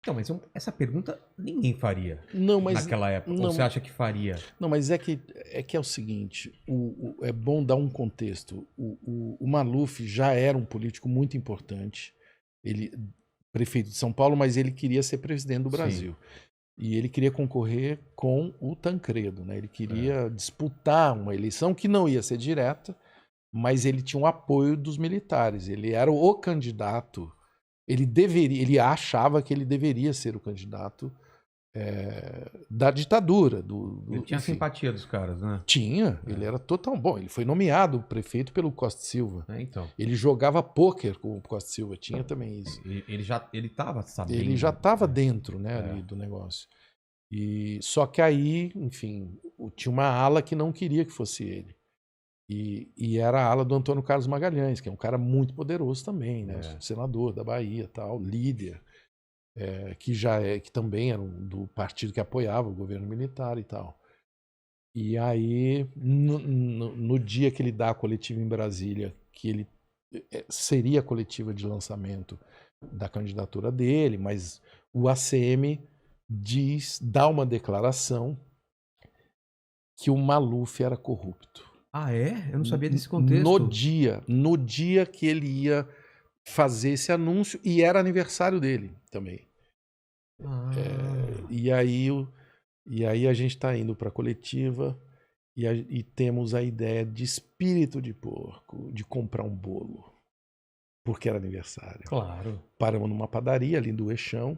Então, mas essa pergunta ninguém faria Não, mas naquela época. não, Ou você acha que faria? não, mas é que é o seguinte, é bom dar um contexto. O Maluf já era um político muito importante. Ele prefeito de São Paulo, mas ele queria ser presidente do Sim. Brasil. E ele queria concorrer com o Tancredo, né? Ele É. queria disputar uma eleição que não ia ser direta, mas ele tinha o apoio dos militares. Ele era o candidato. Ele achava que ele deveria ser o candidato da ditadura. Ele tinha Enfim. simpatia dos caras, né? Tinha, ele era total bom. Ele foi nomeado prefeito pelo Costa Silva. Então. Ele jogava pôquer com o Costa Silva, tinha também isso. Ele tava sabendo. Ele já estava né? dentro, né, ali do negócio. E só que aí, enfim, tinha uma ala que não queria que fosse ele. E era a ala do Antônio Carlos Magalhães, que é um cara muito poderoso também, né? Senador da Bahia, tal, líder, que também era do partido que apoiava o governo militar e tal. E aí, no dia que ele dá a coletiva em Brasília, que ele seria a coletiva de lançamento da candidatura dele, mas o ACM dá uma declaração que o Maluf era corrupto. Ah, é? Eu não sabia desse contexto. No dia que ele ia fazer esse anúncio, e era aniversário dele também. E aí a gente está indo para a coletiva e temos a ideia de espírito de porco, de comprar um bolo, porque era aniversário. Claro. Paramos numa padaria ali do Eixão,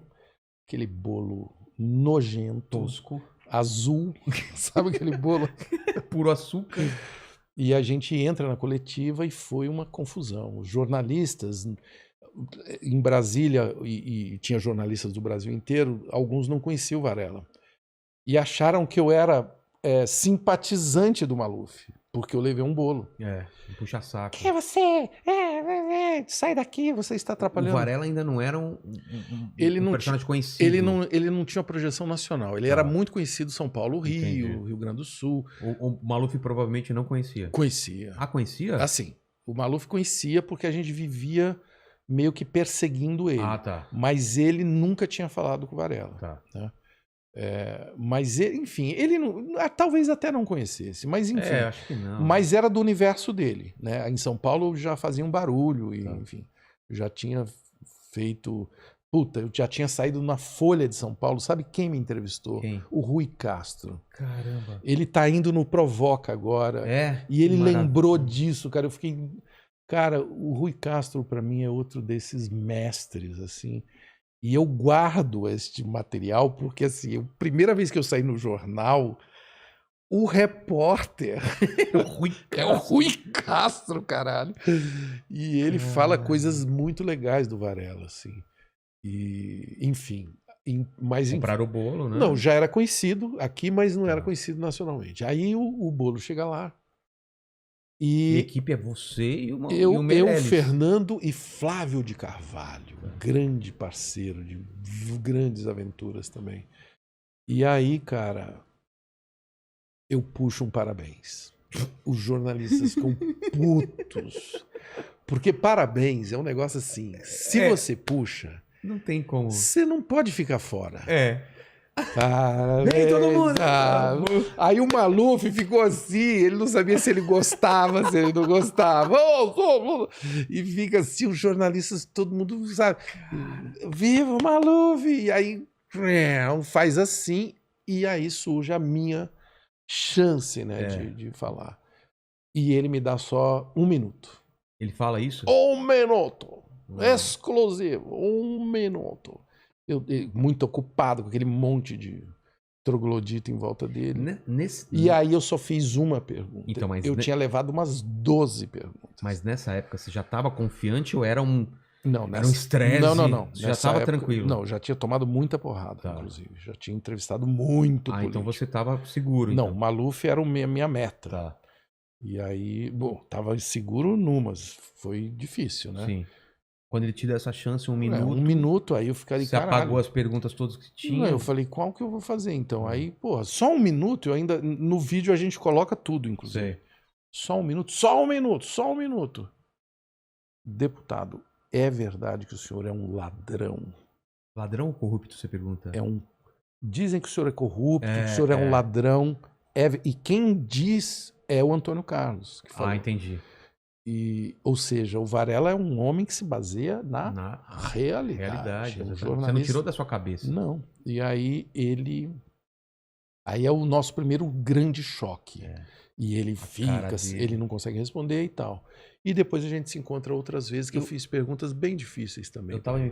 aquele bolo nojento, Tosco. azul, sabe aquele bolo? Puro açúcar. E a gente entra na coletiva e foi uma confusão. Os jornalistas em Brasília, e tinha jornalistas do Brasil inteiro, alguns não conheciam o Varela. E acharam que eu era simpatizante do Maluf, porque eu levei um bolo. Um puxa-saco. Quem é você? Sai daqui, você está atrapalhando. O Varela ainda não era um personagem conhecido. Ele não tinha projeção nacional. Ele era muito conhecido em São Paulo, Rio Grande do Sul. O Maluf provavelmente não conhecia. Conhecia. Ah, conhecia? Assim, o Maluf conhecia porque a gente vivia meio que perseguindo ele. Ah, tá. Mas ele nunca tinha falado com o Varela. Tá. Né? Mas, enfim, ele talvez até não conhecesse, mas enfim. Acho que não. Mas era do universo dele, né? Em São Paulo já fazia um barulho e, enfim, já tinha feito... Puta, eu já tinha saído na Folha de São Paulo. Sabe quem me entrevistou? Quem? O Rui Castro. Caramba. Ele tá indo no Provoca agora. E ele lembrou disso, cara. Eu fiquei... Cara, o Rui Castro, para mim, é outro desses mestres, assim... E eu guardo este material porque, assim, a primeira vez que eu saí no jornal, o repórter é o Rui Castro, caralho. E ele fala coisas muito legais do Varela, assim. E, enfim. Compraram o bolo, né? Não, já era conhecido aqui, mas não era conhecido nacionalmente. Aí o bolo chega lá. E a equipe é você e o Meirelles. Eu, Fernando e Flávio de Carvalho, grande parceiro de grandes aventuras também. E aí, cara, eu puxo um parabéns. Os jornalistas ficam putos. Porque parabéns é um negócio assim, se você puxa, não tem como. Você não pode ficar fora. Vem todo mundo! Aí o Maluf ficou assim, ele não sabia se ele gostava, se ele não gostava. E fica assim, os jornalistas, todo mundo sabe. Viva o Maluf! E aí faz assim, e aí surge a minha chance, né, de falar. E ele me dá só 1 minuto. Ele fala isso? 1 minuto! Exclusivo, 1 minuto. Eu muito ocupado com aquele monte de troglodita em volta dele. E aí eu só fiz uma pergunta. Então, mas eu tinha levado umas 12 perguntas. Mas nessa época você já estava confiante ou era um... Não, era um estresse? Não. Você já estava tranquilo? Não, já tinha tomado muita porrada, inclusive. Já tinha entrevistado muito político. Então você estava seguro. Não, então. Maluf era a minha meta. Tá. E aí, bom, estava seguro mas foi difícil, né? Sim. Quando ele te deu essa chance, 1 minuto... 1 minuto, aí eu ficaria... Você apagou as perguntas todas que tinha? Não, eu falei, qual que eu vou fazer então? Aí, porra, só 1 minuto, eu ainda... No vídeo a gente coloca tudo, inclusive. Sei. Só 1 minuto, só 1 minuto, só 1 minuto. Deputado, é verdade que o senhor é um ladrão? Ladrão ou corrupto, você pergunta? Dizem que o senhor é corrupto, que o senhor é um ladrão. E quem diz é o Antônio Carlos que falou. Entendi. Ou seja, o Varela é um homem que se baseia na realidade. Um jornalista... Você não tirou da sua cabeça. Não. E aí Aí é o nosso primeiro grande choque. E ele ele não consegue responder e tal. E depois a gente se encontra outras vezes que eu fiz perguntas bem difíceis também. Eu estava me